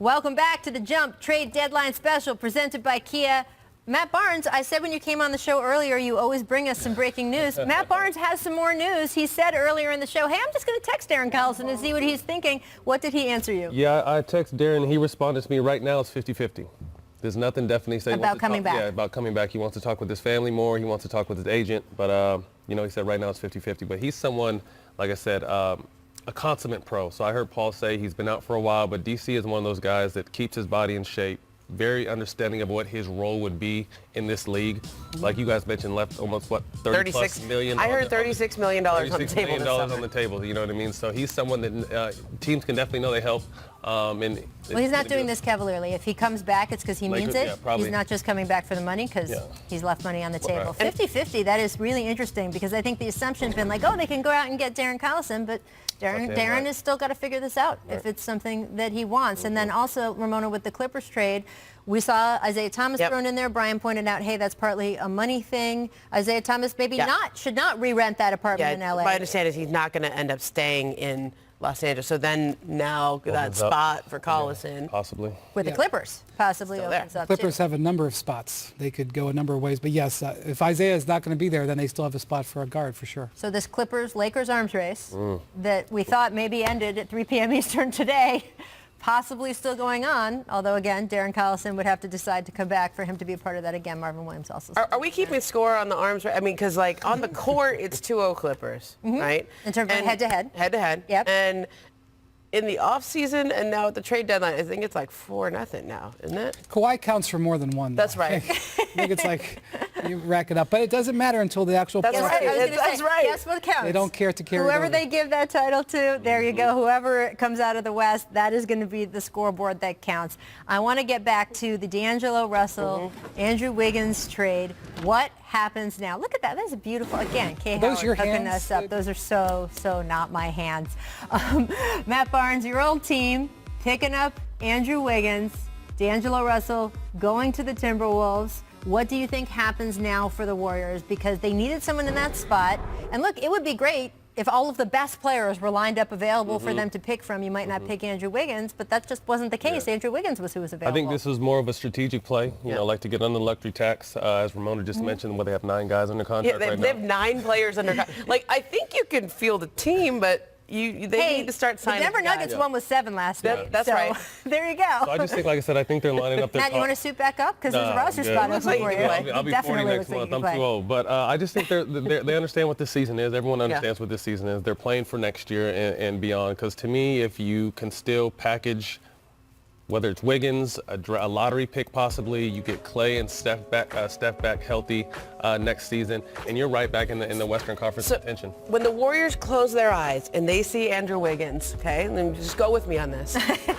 Welcome back to the Jump Trade Deadline Special presented by Kia. Matt Barnes, I said when you came on the show earlier, you always bring us some breaking news. Matt Barnes has some more news. He said earlier in the show, hey, I'm just going to text Darren Collison and see what he's thinking. What did he answer you? Yeah, I texted Darren. He responded to me right now. It's 50-50. There's nothing definitely saying about coming back. Yeah, about coming back. He wants to talk with his family more. He wants to talk with his agent. But, he said right now it's 50-50. But he's someone, like I said, a consummate pro. So I heard Paul say he's been out for a while, but DC is one of those guys that keeps his body in shape, very understanding of what his role would be in this league. Like you guys mentioned, left almost, what, 36 million? I heard $36 million on the table this summer. On the table, you know what I mean? So he's someone that teams can definitely know they help. Well, he's not doing this cavalierly. If he comes back, it's because he means it. Yeah, he's not just coming back for the money because he's left money on the table. 50-50, that is really interesting because I think the assumption's been like, oh, they can go out and get Darren Collison, but Darren has still got to figure this out if it's something that he wants. And then also, Ramona, with the Clippers trade, we saw Isaiah Thomas thrown in there. Brian pointed out, hey, that's partly a money thing. Isaiah Thomas maybe should not re-rent that apartment in L.A. My understanding is he's not going to end up staying in Los Angeles. So then now that spot for Collison. Possibly. With the Clippers, possibly opens up Clippers too. have a number of spots. They could go a number of ways. But yes, if Isaiah is not going to be there, then they still have a spot for a guard for sure. So this Clippers-Lakers arms race that we thought maybe ended at 3 p.m. Eastern today, possibly still going on, although again, Darren Collison would have to decide to come back for him to be a part of that again. Marvin Williams also. Are we keeping score on the arms? I mean, because like on the court, it's 2-0 Clippers, right? In terms of head-to-head. Head-to-head. Yep. And in the offseason and now at the trade deadline, I think it's like 4-0 now, isn't it? Kawhi counts for more than one. That's right. I think it's like you rack it up. But it doesn't matter until the actual That's right. That's right. Guess what counts? They don't care to carry Whoever it over. they give that title to, there you go. Whoever comes out of the West, that is going to be the scoreboard that counts. I want to get back to the D'Angelo Russell, Andrew Wiggins trade. What happens now? Look at that. That's beautiful. Again, Kay Howard hooking us up. Those are so not my hands. Matt Barnes, your old team, picking up Andrew Wiggins, D'Angelo Russell, going to the Timberwolves. What do you think happens now for the Warriors? Because they needed someone in that spot. And look, it would be great if all of the best players were lined up available for them to pick from. You might not pick Andrew Wiggins, but that just wasn't the case. Andrew Wiggins was who was available. I think this was more of a strategic play, you know, like to get under the luxury tax, as Ramona just mentioned, where they have 9 guys under contract right now. They have 9 players under contract. Like, I think you can field a team, but they need to start signing. The Denver Nuggets won with 7 last night. That's right. There you go. So I just think, like I said, I think they're lining up their Matt, you want to suit back up? Because there's a roster spot open for you. I'll be 40 next month. I'm too old. But I just think they understand what this season is. Everyone understands what this season is. They're playing for next year and beyond. Because to me, if you can still package, whether it's Wiggins, a lottery pick possibly, you get Clay and Steph back healthy next season, and you're right back in the Western Conference contention. When the Warriors close their eyes and they see Andrew Wiggins, okay, and just go with me on this.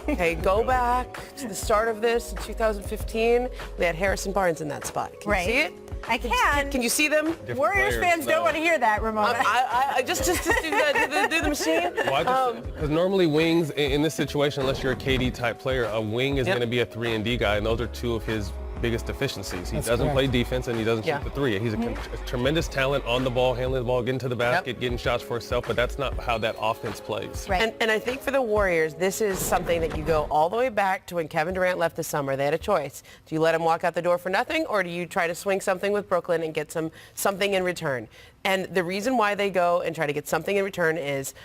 Okay, go back to the start of this in 2015. We had Harrison Barnes in that spot. Can you see it? I can. Can you see them? Warriors fans don't want to hear that, Ramona. I just do the machine. Because normally wings in this situation, unless you're a KD type player, a wing is going to be a 3-and-D guy, and those are 2 of his biggest deficiencies. He doesn't play defense, and he doesn't shoot the 3. He's a tremendous talent on the ball, handling the ball, getting to the basket, getting shots for himself, but that's not how that offense plays. Right. And I think for the Warriors, this is something that you go all the way back to when Kevin Durant left this summer. They had a choice. Do you let him walk out the door for nothing, or do you try to swing something with Brooklyn and get something in return? And the reason why they go and try to get something in return is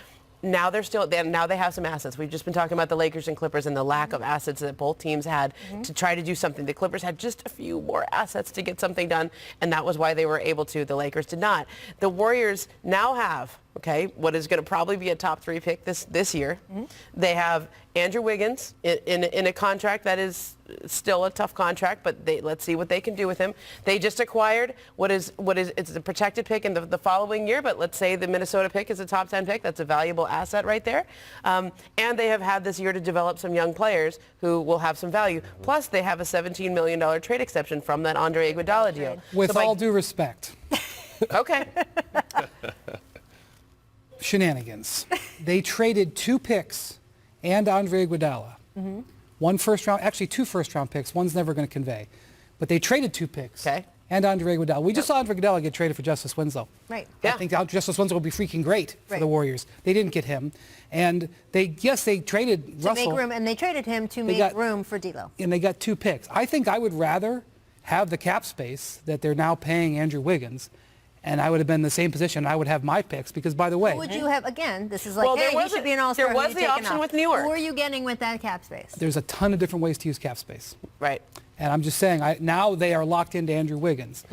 now they have some assets. We've just been talking about the Lakers and Clippers and the lack of assets that both teams had to try to do something. The Clippers had just a few more assets to get something done, and that was why they were able to. The Lakers did not. The Warriors now have, what is going to probably be a top 3 pick this year. They have Andrew Wiggins in a contract that is still a tough contract, but let's see what they can do with him. They just acquired it's a protected pick in the following year, but let's say the Minnesota pick is a top 10 pick. That's a valuable asset right there. And they have had this year to develop some young players who will have some value. Plus, they have a $17 million trade exception from that Andre Iguodala deal. With all due respect. Okay. Shenanigans. They traded 2 picks and Andre Iguodala. 1 first round, actually 2 first round picks. One's never going to convey. But they traded 2 picks. Okay. and Andre Iguodala. We just saw Andre Iguodala get traded for Justice Winslow. Right. Yeah. I think Justice Winslow will be freaking great for Right. the Warriors. They didn't get him. And they traded To Russell. make room, and they traded him to make room for D'Lo. And they got 2 picks. I think I would rather have the cap space that they're now paying Andrew Wiggins, and I would have been in the same position. I would have my picks because, by the way, Who would you have, again, this is like, Well, hey, there he should be an all-star. there who was you the taking option off? with New York. Who are you getting with that cap space? there's a ton of different ways to use cap space. Right. And I'm just saying, now they are locked into Andrew Wiggins.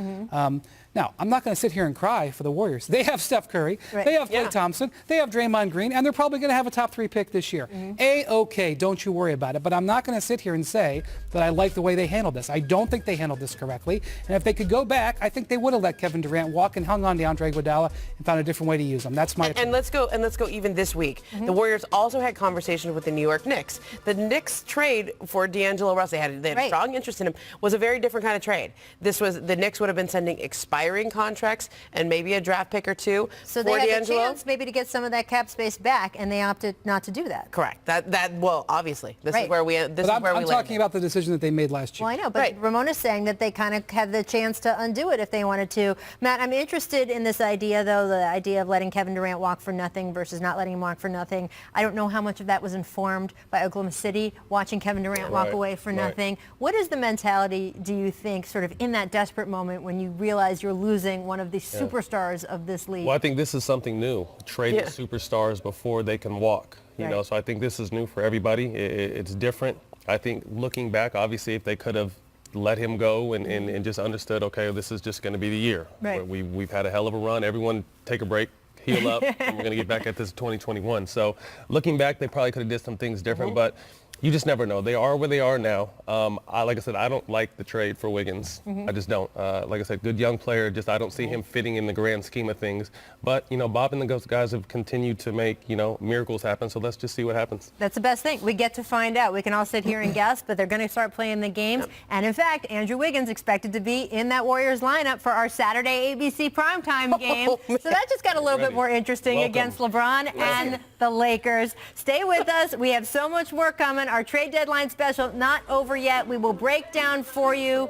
Now, I'm not going to sit here and cry for the Warriors. They have Steph Curry. Right. They have Klay Yeah. Thompson. They have Draymond Green. And they're probably going to have a top 3 pick this year. A-okay, don't you worry about it. But I'm not going to sit here and say that I like the way they handled this. I don't think they handled this correctly. And if they could go back, I think they would have let Kevin Durant walk and hung on to Andre Iguodala and found a different way to use him. That's my And let's go even this week. The Warriors also had conversations with the New York Knicks. The Knicks trade for D'Angelo Russell, they had a Right. strong interest in him, was a very different kind of trade. The Knicks would have been sending expiring contracts and maybe a draft pick or 2 So for they had the D'Angelo. chance maybe to get some of that cap space back, and they opted not to do that. Correct. Well, obviously, this Right. is where we But I'm landed. talking about the decision that they made last year. Well, I know, but Right. Ramona's saying that they kind of had the chance to undo it if they wanted to. Matt, I'm interested in this idea, though, the idea of letting Kevin Durant walk for nothing versus not letting him walk for nothing. I don't know how much of that was informed by Oklahoma City, watching Kevin Durant walk Right, away for right. nothing. What is the mentality, do you think, sort of in that desperate moment when you realize you're losing one of the superstars of this league? Well, I think this is something new. Trading Yeah. superstars before they can walk. You know, Right. so I think this is new for everybody. It's different. I think looking back, obviously, if they could have let him go and just understood, okay, this is just going to be the year. Right. Where we've had a hell of a run. Everyone take a break, heal up, and we're going to get back at this 2021. So looking back, they probably could have did some things different, but you just never know. They are where they are now. Like I said, I don't like the trade for Wiggins. I just don't. Like I said, good young player. Just I don't see him fitting in the grand scheme of things. But, Bob and the guys have continued to make, miracles happen. So let's just see what happens. That's the best thing. We get to find out. We can all sit here and guess, but they're going to start playing the games. And in fact, Andrew Wiggins expected to be in that Warriors lineup for our Saturday ABC primetime game. So that just got a little bit more interesting Welcome. against LeBron and the Lakers. Stay with us. We have so much more coming. Our trade deadline special not over yet. We will break down for you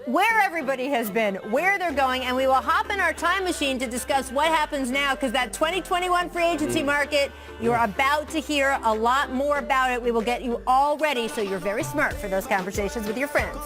where everybody has been, where they're going, and we will hop in our time machine to discuss what happens now, because that 2021 free agency market, you're about to hear a lot more about it. We will get you all ready so you're very smart for those conversations with your friends.